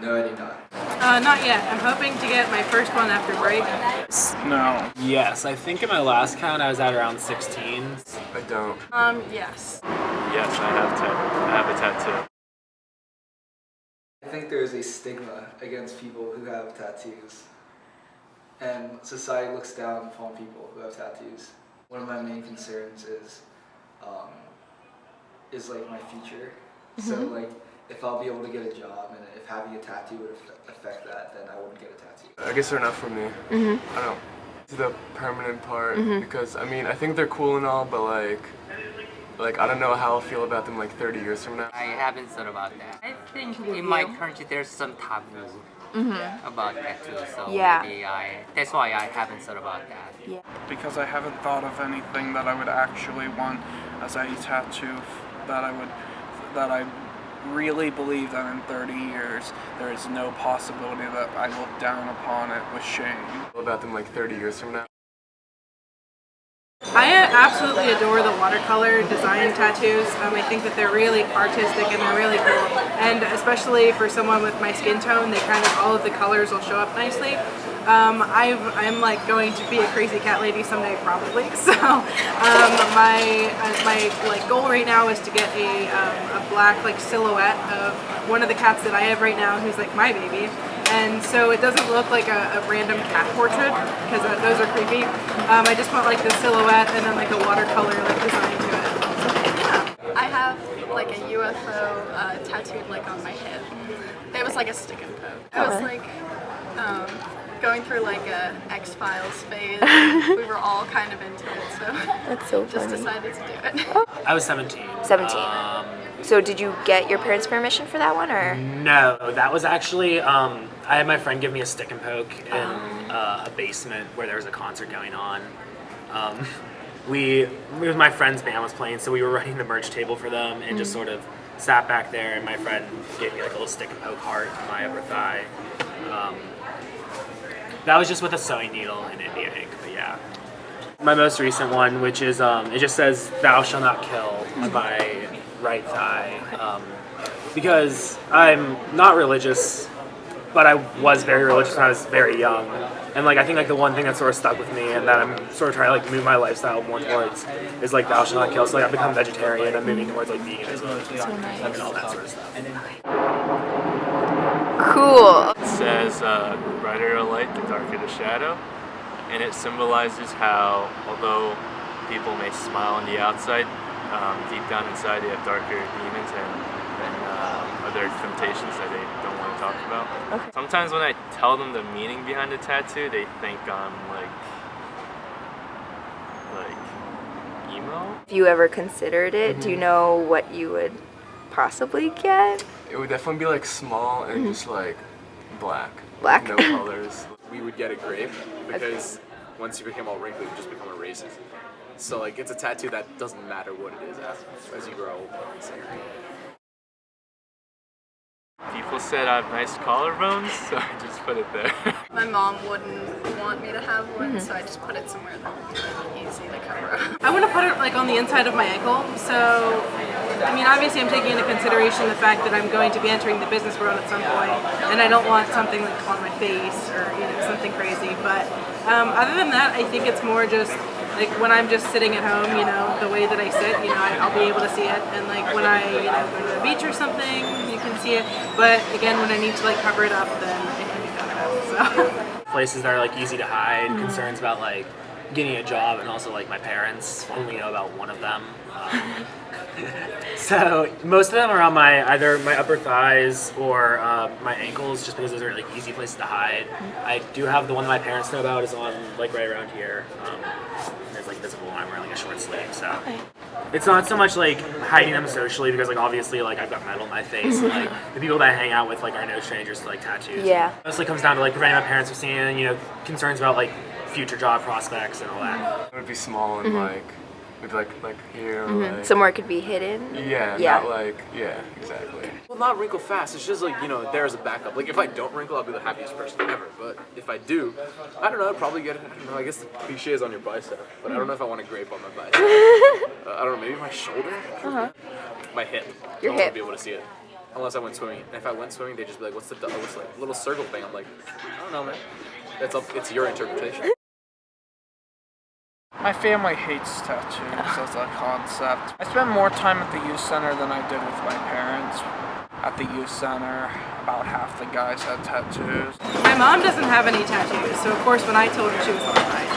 No, I do not. Not yet. I'm hoping to get my first one after break. No. Yes, I think in my last count I was at around 16. I don't. Yes. Yes, I have a tattoo. I think there is a stigma against people who have tattoos, and society looks down upon people who have tattoos. One of my main concerns is like my future. So like, if I'll be able to get a job and if having a tattoo would affect that, then I wouldn't get a tattoo. I guess they're not for me. I don't. The permanent part, because I mean, I think they're cool and all, but like I don't know how I'll feel about them like 30 years from now. I haven't thought about that. I think in my country there's some taboo about tattoos, so maybe that's why I haven't thought about that. Yeah. Because I haven't thought of anything that I would actually want as a tattoo that I really believe that in 30 years there is no possibility that I look down upon it with shame. About them like 30 years from now. I absolutely adore the watercolor design tattoos. I think that they're really artistic and they're really cool. And especially for someone with my skin tone, they kind of, all of the colors will show up nicely. I'm like going to be a crazy cat lady someday probably. So my like goal right now is to get a black like silhouette of one of the cats that I have right now, who's like my baby. And so it doesn't look like a random cat portrait, because those are creepy. I just want like the silhouette and then like a watercolor like design to it. So, I have like a UFO tattooed like on my hip. It was like a stick and poke. I was like going through like a X-Files phase. We were all kind of into it, so That's so just funny. decided to do it. I was 17. 17. So did you get your parents' permission for that one, or? No, that was actually, I had my friend give me a stick and poke in a basement where there was a concert going on. It was my friend's band was playing, so we were running the merch table for them and just sort of sat back there, and my friend gave me like a little stick and poke heart on my upper thigh. That was just with a sewing needle and India ink, but yeah. My most recent one, which is, it just says, "Thou shalt not kill" on my right thigh. Because I'm not religious, but I was very religious when I was very young. And like, I think like the one thing that sort of stuck with me and that I'm sort of trying to like move my lifestyle more towards is like "Thou shalt not kill." So like I've become vegetarian, I'm moving towards like veganism and all that sort of stuff. Cool. It says, "The brighter the light, the darker the shadow," and it symbolizes how, although people may smile on the outside, deep down inside they have darker demons and other temptations that they don't want to talk about. Okay. Sometimes when I tell them the meaning behind the tattoo, they think I'm like emo. If you ever considered it, do you know what you would possibly get? It would definitely be like small and just like black. Black? No colors. We would get a grape because once you became all wrinkly, you just become a racist. So like, it's a tattoo that doesn't matter what it is as you grow older. People said I have nice collarbones, so I just put it there. My mom wouldn't want me to have one, so I just put it somewhere that would be easy to cover up. I want to put it like on the inside of my ankle. So, I mean, obviously I'm taking into consideration the fact that I'm going to be entering the business world at some point, and I don't want something like on my face or something crazy. But other than that, I think it's more just like when I'm just sitting at home, the way that I sit, I'll be able to see it. And like when I, go to the beach or something, you can see it. But again, when I need to like cover it up, then it can be covered up. So. Places that are like easy to hide, concerns about like getting a job, and also like my parents only know about one of them. So most of them are on either my upper thighs or my ankles, just because those are like easy places to hide. I do have the one that my parents know about is on like right around here. It's like visible when I'm wearing like a short sleeve, so it's not so much like hiding them socially, because like obviously like I've got metal in my face, and like the people that I hang out with like are no strangers to like tattoos. Yeah. It mostly comes down to like preventing my parents from seeing, concerns about like future job prospects and all that. It would be small and maybe like here or like... Somewhere it could be hidden. Yeah, Yeah. not like, yeah, exactly. Well, not wrinkle fast. It's just like, there's a backup. Like if I don't wrinkle, I'll be the happiest person ever. But if I do, I don't know, I'd probably get it. I don't know, I guess the cliche is on your bicep, but I don't know if I want a grape on my bicep. I don't know, maybe my shoulder? My hip. Your I hip. want to be able to see it. unless I went swimming. And if I went swimming, they'd just be like, what's the little circle thing? I'm like, I don't know, man. It's your interpretation. My family hates tattoos as a concept. I spend more time at the youth center than I did with my parents. At the youth center, about half the guys had tattoos. My mom doesn't have any tattoos, so of course when I told her, she was horrified.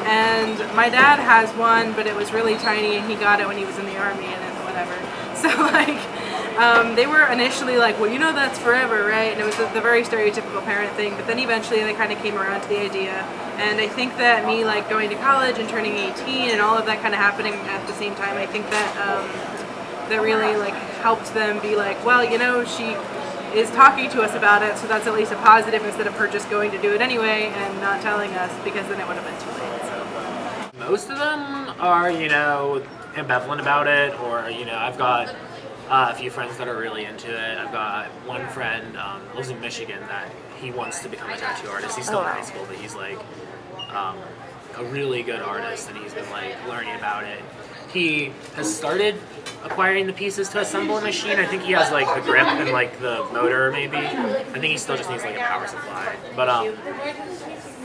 And my dad has one, but it was really tiny, and he got it when he was in the army, and then whatever. So like, they were initially like, well, you know that's forever, right? And it was the very stereotypical parent thing, but then eventually they kind of came around to the idea. And I think that me like going to college and turning 18 and all of that kind of happening at the same time, I think that that really like helped them be like, well, you know, she is talking to us about it, so that's at least a positive instead of her just going to do it anyway and not telling us, because then it would have been too late. So. Most of them are, you know, ambivalent about it, or, you know, I've got a few friends that are really into it. I've got one friend lives in Michigan that he wants to become a tattoo artist. He's still in high school, but he's like a really good artist, and he's been like learning about it. He has started acquiring the pieces to assemble a machine. I think he has like the grip and like the motor maybe. I think he still just needs like a power supply. But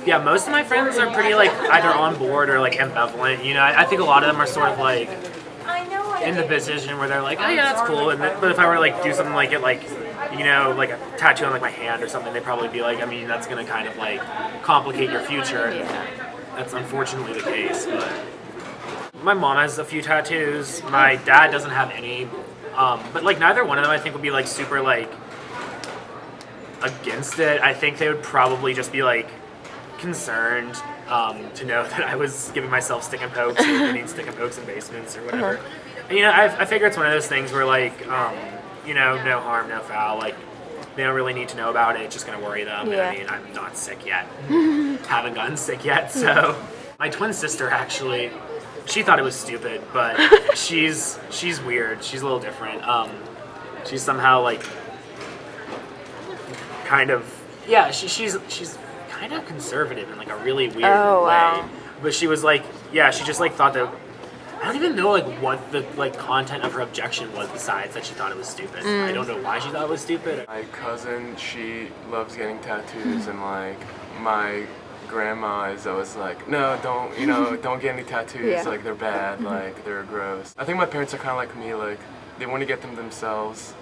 yeah, most of my friends are pretty like either on board or like ambivalent. You know, I think a lot of them are sort of like in the position where they're like, oh yeah, that's cool. And but if I were to like do something like it, like, you know, like a tattoo on like my hand or something, they'd probably be like, I mean, that's gonna kind of like complicate your future. That's unfortunately the case. But my mom has a few tattoos. My dad doesn't have any. But like neither one of them I think would be like super like against it. I think they would probably just be like concerned to know that I was giving myself stick and pokes or getting stick and pokes in basements or whatever. And, you know, I figure it's one of those things where like, you know, no harm, no foul. Like, they don't really need to know about it. It's just going to worry them. Yeah. I mean, I'm not sick yet. Haven't gotten sick yet. So my twin sister actually, she thought it was stupid, but she's weird. She's a little different. She's somehow like kind of, yeah, she's kind of conservative in like a really weird way. Wow. But she was like, yeah, she just like thought that, I don't even know like what the like content of her objection was besides that she thought it was stupid. I don't know why she thought it was stupid. My cousin, she loves getting tattoos, and like my grandma is always like, no, don't, you know, don't get any tattoos. Yeah. Like they're bad, like they're gross. I think my parents are kind of like me, like they want to get them themselves,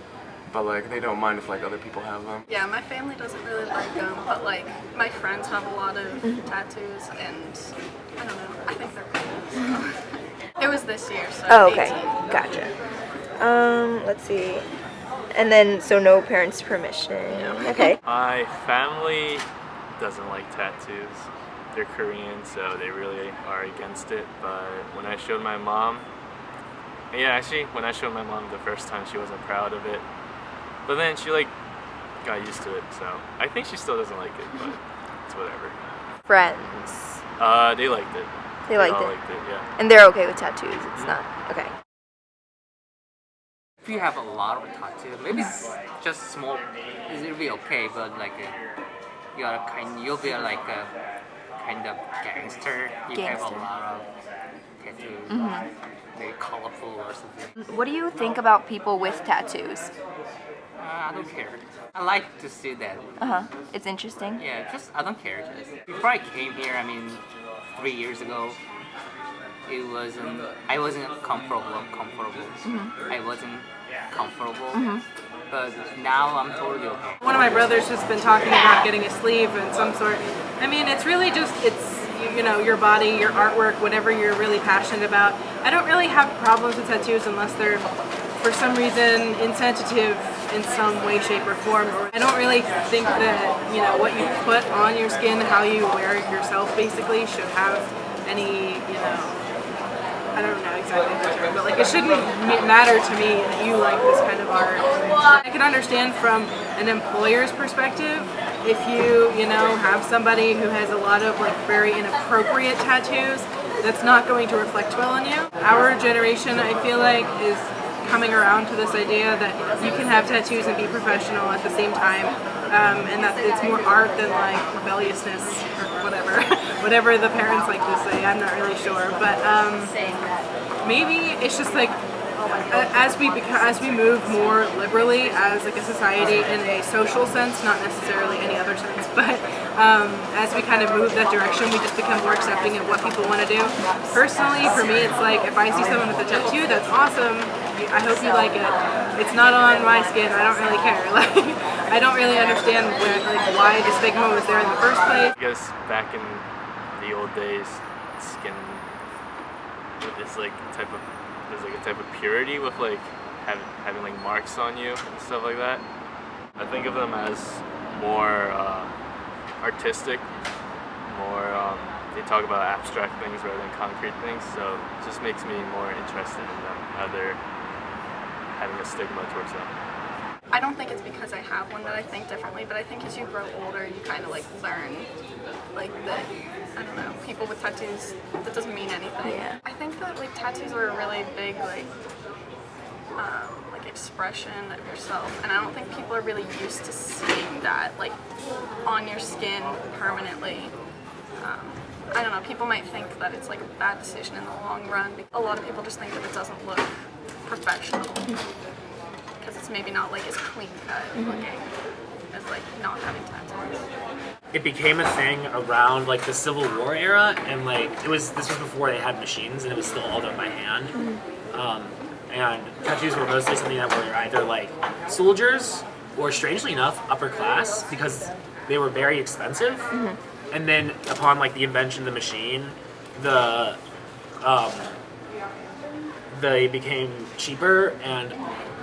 but like they don't mind if like other people have them. Yeah, my family doesn't really like them, but like my friends have a lot of tattoos, and I don't know, I think they're cool. So. It was this year, so. Oh, okay. 18. Gotcha. Let's see. And then, so no parents' permission. Okay. My family doesn't like tattoos. They're Korean, so they really are against it. But when I showed my mom, when I showed my mom the first time, she wasn't proud of it. But then she like got used to it, so I think she still doesn't like it, but it's whatever. Friends. They liked it. They liked all it. liked it, yeah. And they're okay with tattoos. It's not. Okay. If you have a lot of tattoos, maybe it's just small, it'll be okay. But like, you'll be like a kind of gangster. You have a lot of tattoos, very colorful or something. What do you think about people with tattoos? I don't care. I like to see that. It's interesting. Yeah, just I don't care. Just before I came here, I mean, 3 years ago, I wasn't comfortable. I wasn't comfortable. But now I'm totally okay. One of my brothers has been talking about getting a sleeve and some sort. I mean, it's really just, you know, your body, your artwork, whatever you're really passionate about. I don't really have problems with tattoos unless they're, for some reason, insensitive in some way, shape, or form. I don't really think that, you know, what you put on your skin, how you wear it yourself, basically, should have any, you know, I don't know exactly the term, but like it shouldn't matter to me that you like this kind of art. I can understand from an employer's perspective if you know, have somebody who has a lot of like very inappropriate tattoos, that's not going to reflect well on you. Our generation, I feel like, is coming around to this idea that you can have tattoos and be professional at the same time, and that it's more art than like rebelliousness or whatever. Whatever the parents like to say, I'm not really sure, but maybe it's just like as we move more liberally as like a society in a social sense, not necessarily any other sense, but as we kind of move that direction, we just become more accepting of what people want to do. Personally, for me, it's like if I see someone with a tattoo, that's awesome. I hope you like it. It's not on my skin. I don't really care. Like I don't really understand why the stigma was there in the first place. I guess back in the old days, skin is like there's like a type of purity with like having like marks on you and stuff like that. I think of them as more artistic, more they talk about abstract things rather than concrete things, so it just makes me more interested in them, how they're having a stigma towards them. I don't think it's because I have one that I think differently, but I think as you grow older, you kind of like learn, like that. I don't know. People with tattoos, that doesn't mean anything. Yeah. I think that like tattoos are a really big like expression of yourself, and I don't think people are really used to seeing that like on your skin permanently. I don't know. People might think that it's like a bad decision in the long run. A lot of people just think that it doesn't look professional. Because it's maybe not like as clean cut looking as like not having tattoos. It became a thing around like the Civil War era, and like this was before they had machines, and it was still all done by hand. And tattoos were mostly something that were either like soldiers or, strangely enough, upper class, because they were very expensive. And then upon like the invention of the machine, they became cheaper and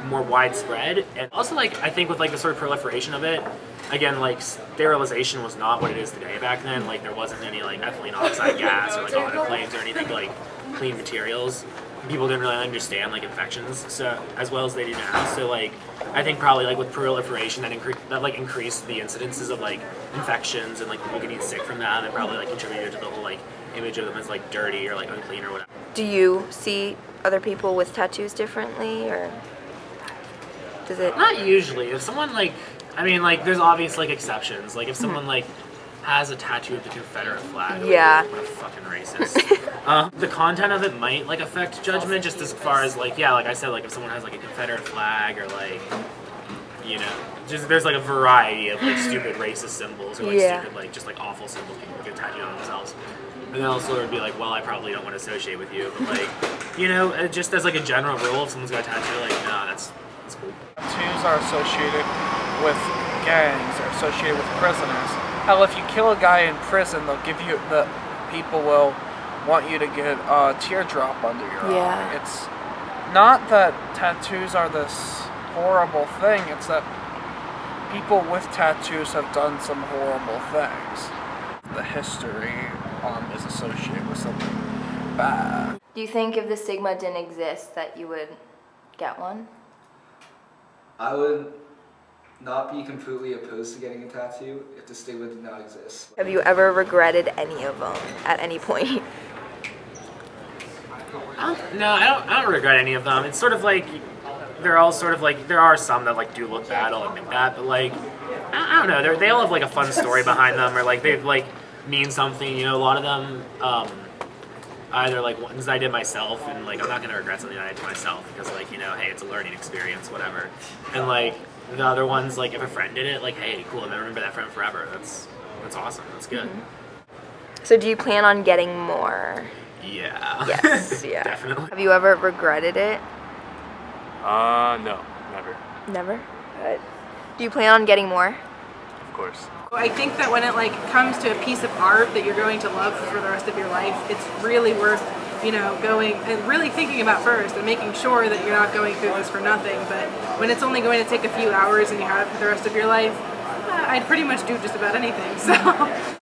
more widespread. And also, like, I think with like the sort of proliferation of it, again, like sterilization was not what it is today back then. Like there wasn't any like ethylene oxide gas or like autoclaves or anything like clean materials. People didn't really understand like infections so as well as they do now. So like I think probably like with proliferation that increased the incidences of like infections and like people getting sick from that, and it probably like contributed to the whole like image of them as like dirty or like unclean or whatever. Do you see other people with tattoos differently, or does it? Not usually. If someone like, I mean, like there's obvious like exceptions. Like if someone like has a tattoo of the Confederate flag. Yeah. What a fucking racist. The content of it might like affect judgment, just as far as like, yeah, like I said, like if someone has like a Confederate flag or like, you know, just there's like a variety of like stupid racist symbols or like stupid like just like awful symbols people get tattooed on themselves. And then also it would be like, well, I probably don't want to associate with you, but like, you know, just as like a general rule, if someone's got a tattoo, like, nah, that's cool. Tattoos are associated with gangs, are associated with prisoners. Hell, if you kill a guy in prison, they'll give you people will want you to get a teardrop under your eye. It's not that tattoos are this horrible thing, it's that people with tattoos have done some horrible things. The history is associated with something bad. Do you think if the stigma didn't exist that you would get one? I would not be completely opposed to getting a tattoo if the stigma did not exist. Have you ever regretted any of them at any point? No, I don't regret any of them. It's sort of like they're all sort of like there are some that like do look bad. I'll admit that, but like I don't know. They all have like a fun story behind them, or like they've like mean something. You know, a lot of them either like ones I did myself, and like I'm not gonna regret something that I did myself because like, you know, hey, it's a learning experience, whatever. And like the other ones, like if a friend did it, like, hey, cool, I'm gonna remember that friend forever. That's awesome. That's good. So do you plan on getting more? Yeah. Yes. Yeah. Definitely. Have you ever regretted it? No, never. Never. Do you plan on getting more? Of course. I think that when it like comes to a piece of art that you're going to love for the rest of your life, it's really worth, you know, going and really thinking about first and making sure that you're not going through this for nothing. But when it's only going to take a few hours and you have it for the rest of your life, I'd pretty much do just about anything. So.